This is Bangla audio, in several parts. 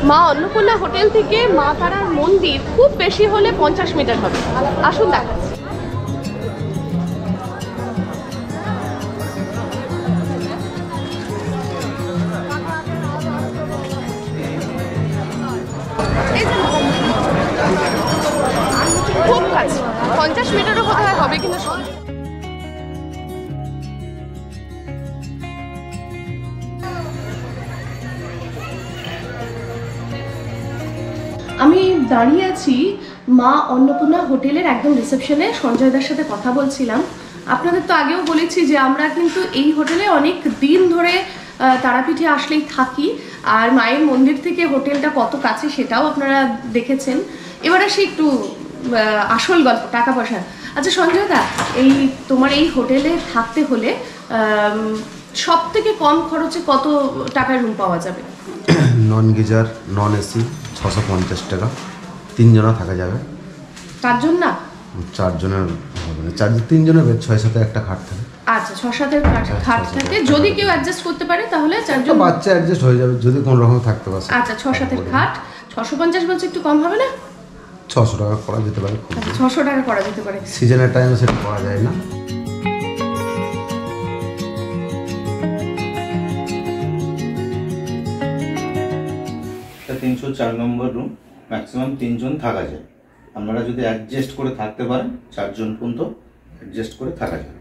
মা অন্নপূর্ণা হোটেল থেকে মা তারার মন্দির খুব বেশি হলে 50 মিটার হবে। আসুন দেখাচ্ছি। খুব কাছে, 50 মিটারও কোথায় হবে কিন্তু। আমি দাঁড়িয়ে আছি মা অন্নপূর্ণা হোটেলের একদম রিসেপশনে। সঞ্জয়দার সাথে কথা বলছিলাম। আপনাদের তো আগেও বলেছি যে আমরা কিন্তু এই হোটেলে অনেক দিন ধরে তারাপীঠে আসলেই থাকি, আর মায়ের মন্দির থেকে হোটেলটা কত কাছে সেটাও আপনারা দেখেছেন। এবার আসি একটু আসল গল্প, টাকা পয়সা। আচ্ছা সঞ্জয়দা, এই তোমার এই হোটেলে থাকতে হলে সব থেকে কম খরচে কত টাকার রুম পাওয়া যাবে? নন গিজার, নন এসি 650 টাকা, 3 জনা থাকা যাবে। 4 জন না? 4 জনের হবে না, 3 জনের 6-7 একটা খাট থাকে। আচ্ছা 6-7 খাট থাকে, যদি কেউ অ্যাডজাস্ট করতে পারে তাহলে 4 জন বাচ্চা অ্যাডজাস্ট হয়ে যাবে যদি কোনো রকম থাকতে পারে। আচ্ছা 6-7 খাট, 650 বলছে, একটু কম হবে না? 600 টাকা করা যেতে পারে। 600 টাকা করা যেতে পারে। সিজনের টাইমে সেটা করা যায় না। এটা 304 নম্বর রুম, ম্যাক্সিমাম 3 জন থাকা যায়। আপনারা যদি অ্যাডজাস্ট করে থাকতে পারেন 4 জন পর্যন্ত অ্যাডজাস্ট করে থাকা যায়।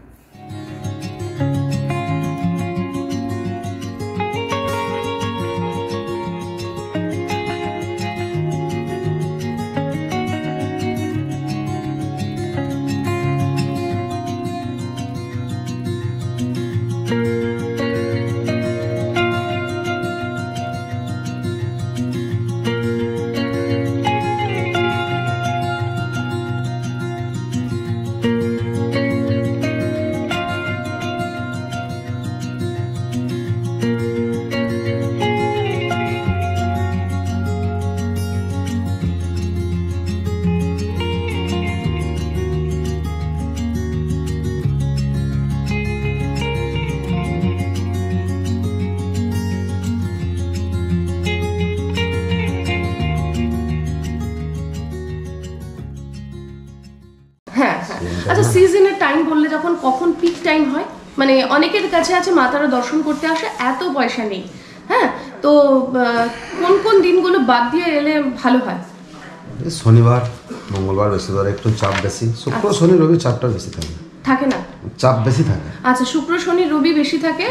আচ্ছা সিজনের টাইম বললে যখন, কখন পিক টাইম হয়? মানে অনেকের কাছে আছে মা তারা দর্শন করতে আসে, এত পয়সা নেই, হ্যাঁ, তো কোন কোন দিনগুলো বাদ দিয়ে এলে ভালো হয়? শনিবার, মঙ্গলবার বেশি ধরে একটু চাপ বেশি, শুক্র শনি রবি চাপটা বেশি থাকে। থাকে না? চাপ বেশি থাকে। আচ্ছা শুক্র শনি রবি বেশি থাকে,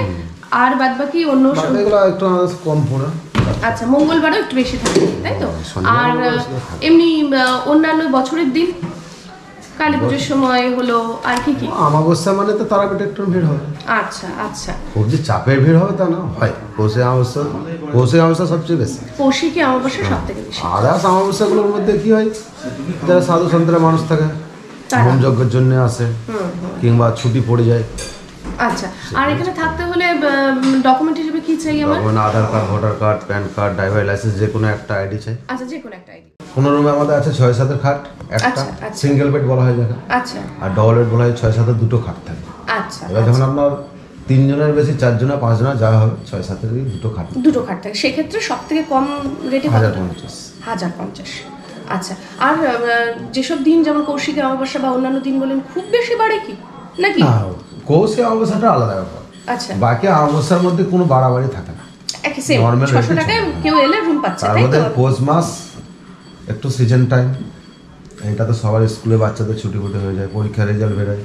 আর বাদ বাকি অন্য এগুলো একটু কম পড়ে। আচ্ছা মঙ্গলবারও একটু বেশি থাকে, তাই তো? আর এমনি অন্যান্য বছরের দিন, কালী পুজোর সময় হলো, আর কি কি? অমাবস্যা মানে তো তারাপীঠে একটু ভিড় হয়। আচ্ছা আচ্ছা, খুব যে চাপের ভিড় হবে তা না, হয় পৌষে অমাবস্যা সবচেয়ে বেশি। কৌশিকী অমাবস্যা সব থেকে বেশি। আদার্স অমাবস্যাগুলোর মধ্যে কি হয়, যারা সাধু সন্তের মানুষ থাকে হোম যজ্ঞের জন্য আসে, কিংবা ছুটি পড়ে যায়। আচ্ছা, আর এখানে থাকতে হলে ডকুমেন্ট হিসেবে কি চাই আমার? Aadhaar card, voter card, PAN card, driver license, যে কোনো একটা আইডি চাই। আচ্ছা যে কোনো একটা আইডি। 15 রুমে আমাদের আছে 6-7 খাট একটা, সিঙ্গেল বেড বলা হয় যাকে। আচ্ছা। আর ডবল বেড বলা হয় 6-7 দুটো খাট থাকে। আচ্ছা। এবার যখন আপনার 3 জনের বেশি, 4 জনের, 5 জনের যা হবে, 6-7 এর দুটো খাট থাকে। সেক্ষেত্রে সব থেকে কম রেটে 1050। আচ্ছা, আর যেসব দিন যেমন কৌশিকী অমাবস্যা বা অন্যান্য দিন বলেন, খুব বেশি বাড়ে কি নাকি? না, কৌশিকী অমাবস্যাটা আলাদা ব্যাপার। আচ্ছা, বাকি অমাবস্যার মধ্যে কোনো বাড়াবাড়ি থাকে না, একই সেম 600 টাকায় কেউ এলে রুম পাচ্ছে, তাই তো? আমাদের পৌষ মাস একটু সিজন টাইম, এটা তো সবার স্কুলে বাচ্চাদের ছুটি হয়ে যায়, পরীক্ষার রেজাল্ট বেরোয়,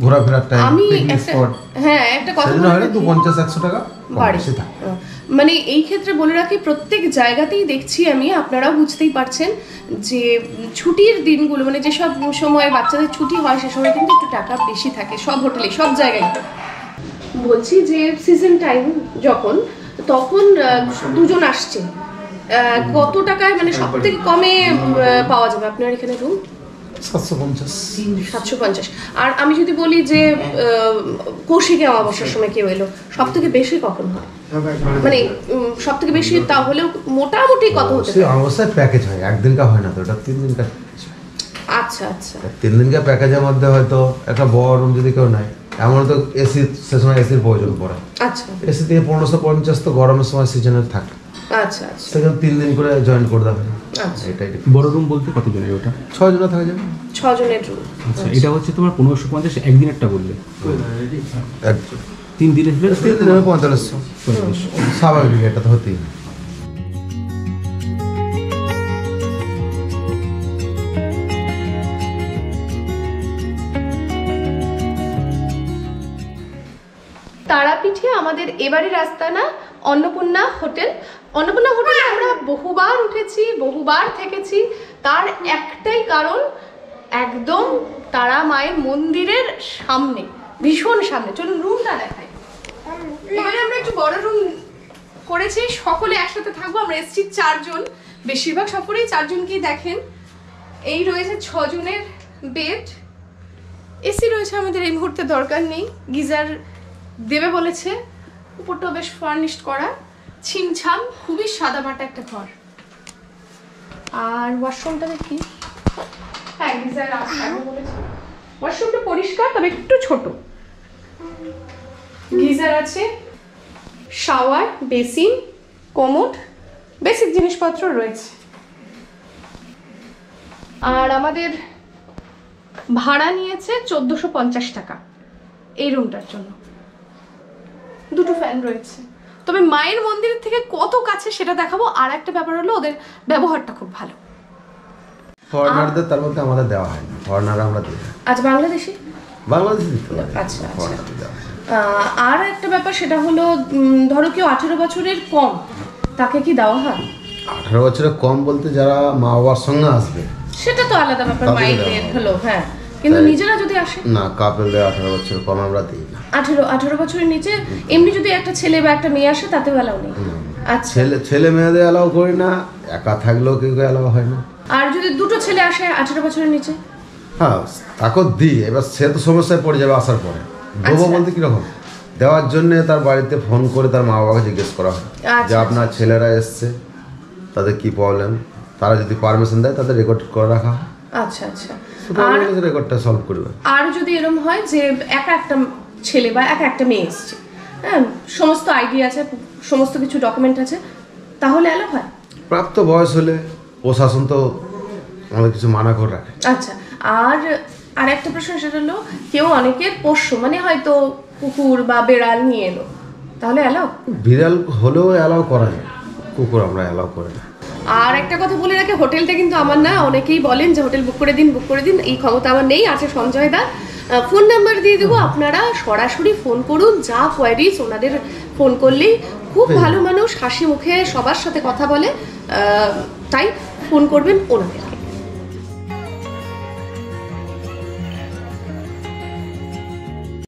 ঘোরাফেরার টাইম, পিকনিক স্পট। হ্যাঁ, একটা কথা বলে রাখি, 250-100 টাকা বেশি থাকে। মানে এই ক্ষেত্রে বলে রাখি, প্রত্যেক জায়গাতেই দেখছি আমি, আপনারাও বুঝতেই পারছেন যে ছুটির দিনগুলো, মানে যেসব সময় বাচ্চাদের ছুটি হয় সে সময় কিন্তু একটু টাকা বেশি থাকে সব হোটেলে, সব জায়গায়। বলছি যে সিজন টাইম যখন, তখন 2 জন আসছে, কত টাকায় মানে সব থেকে কমে পাওয়া যাবে আপনার এখানে রুম? 750। আর আমি যদি বলি যে কৌশিকী অমাবস্যার সময় কেউ এলো, সব থেকে বেশি কখন হয়? মানে সব থেকে বেশি তাহলেও মোটামুটি কত হতে পারে? অমাবস্যায় প্যাকেজ হয়, একদিনকার হয় না তো, এটা 3 দিনকার। আচ্ছা আচ্ছা, 3 দিনকার প্যাকেজের মধ্যে হয়তো একটা বড় রুম যদি কেউ নেয়, এমন তো এসি, সে সময় এসির প্রয়োজন পড়ে। আচ্ছা, এসি দিয়ে 1550 তো গরমের সময় সিজনে থাকে। আচ্ছা আচ্ছা সেখানে 3 দিন করে জয়েন করে দেবে। আচ্ছা এটাই বড় রুম বলতে কতজনের ওটা? 6 জন থাকা যাবে। 6 জনের রুম। আচ্ছা এটা হচ্ছে তোমার 1550 একদিনেরটা বললে, একজন 3 দিনের হলে 3 দিনে 4500 স্বাভাবিক, এটা তো হতেই। তারাপীঠে আমাদের এবারের আস্তানা অন্নপূর্ণা হোটেল। অন্নপূর্ণা হোটেলে আমরা বহুবার উঠেছি, বহুবার থেকেছি। তার একটাই কারণ, একদম তারা মায়ের মন্দিরের সামনে, ভীষণ সামনে। চলুন রুমটা দেখাই। এবারে আমরা একটু বড় রুম করেছি, সকলে একসাথে থাকবো। আমরা এসেছি 4 জন, বেশিরভাগ সফরেই 4 জনকেই দেখেন। এই রয়েছে 6 জনের বেড। এসি রয়েছে, আমাদের এই মুহূর্তে দরকার নেই। গিজার দেবে বলেছে। উপরটাও বেশ ফার্নিশড করা, ছিমছাম, খুবই সাদামাটা একটা ঘর। আর ওয়াশরুমটা দেখি, হ্যাঁ গিজার আছে বলেছে। ওয়াশরুমটা পরিষ্কার, তবে একটু ছোট। গিজার আছে, শাওয়ার, বেসিন, কোমোড, বেসিক জিনিসপত্র রয়েছে। আর আমাদের ভাড়া নিয়েছে 1450 টাকা এই রুমটার জন্য। 2টো ফ্যান রয়েছে। তবে মায়ের মন্দিরের থেকে কত কাছে সেটা দেখাবো। আর একটা ব্যাপার হলো, ওদের ব্যবহারটা খুব ভালো। ফরেনারদের তার মধ্যে আমাদের দেওয়া হয় না, ফরেনার আমরা দিই। আজ বাংলাদেশি বাংলাদেশে দিতে পারি। আচ্ছা, আচ্ছা। ফরেনারদের দেওয়া হয় না। আর একটা ব্যাপার, সেটা হলো ধরো কেউ 18 বছরের কম, তাকে কি দেওয়া হয়? 18 বছরের কম বলতে যারা মা বাবার সঙ্গে আসবে সেটা তো আলাদা ব্যাপার, তাদের মাইন্ডেড দেওয়া হয়। হলো, হ্যাঁ। কিন্তু তাই। নিজেরা যদি আসে না, কাপেলদের 18 বছরের কম আমরা দিই না। 18 বছরের নিচে এমনি যদি একটা ছেলে বা একটা মেয়ে আসে, তাতেও অ্যালাউ নেই? আচ্ছা। ছেলে মেয়েদের অ্যালাউ করি না, একা থাকলেও কেউ অ্যালাউ হয় না। আর যদি 2টো ছেলে আসে 18 বছরের নিচে? হ্যাঁ, তাকে দিই। এবার সে তো সমস্যায় পড়ে যাবে আসার পরে। দেবো বলতে কিরকম, দেওয়ার জন্য তার বাড়িতে ফোন করে তার মা বাবাকে জিজ্ঞেস করা হয় যে আপনার ছেলেরা এসছে, তাদের কি প্রবলেম। তারা যদি পারমিশন দেয়, তাদের রেকর্ড করে রাখা হয়। আচ্ছা আচ্ছা। আর রেকর্ডটা সলভ করবে। আর যদি এরকম হয় যে একা একটা ছেলে বা একা একটা মেয়ে এসছে, হ্যাঁ, সমস্ত আইডি আছে, সমস্ত কিছু ডকুমেন্ট আছে, তাহলে অ্যালাউ হয়? প্রাপ্ত বয়স হলে প্রশাসন তো আমাদের কিছু মানা করে রাখে। আচ্ছা। আর একটা প্রশ্ন, সেটা হলো কেউ অনেকের পোষ্য, মানে হয়তো কুকুর বা বেড়াল নিয়ে এলো, তাহলে অ্যালাউ? বিড়াল হলেও অ্যালাউ করা যায়, কুকুর আমরা অ্যালাউ করে না। আর একটা কথা বলে রাখি, হোটেলটা কিন্তু আমার না। অনেকেই বলেন যে হোটেল বুক করে দিন, এই ক্ষমতা আমার নেই। আছে সঞ্জয় দা, ফোন নাম্বার দিয়ে দেবো, আপনারা সরাসরি ফোন করুন। যা কোয়ারিজ ওনাদের ফোন করলেই, খুব ভালো মানুষ, হাসি মুখে সবার সাথে কথা বলে, তাই ফোন করবেন ওনাদেরকে।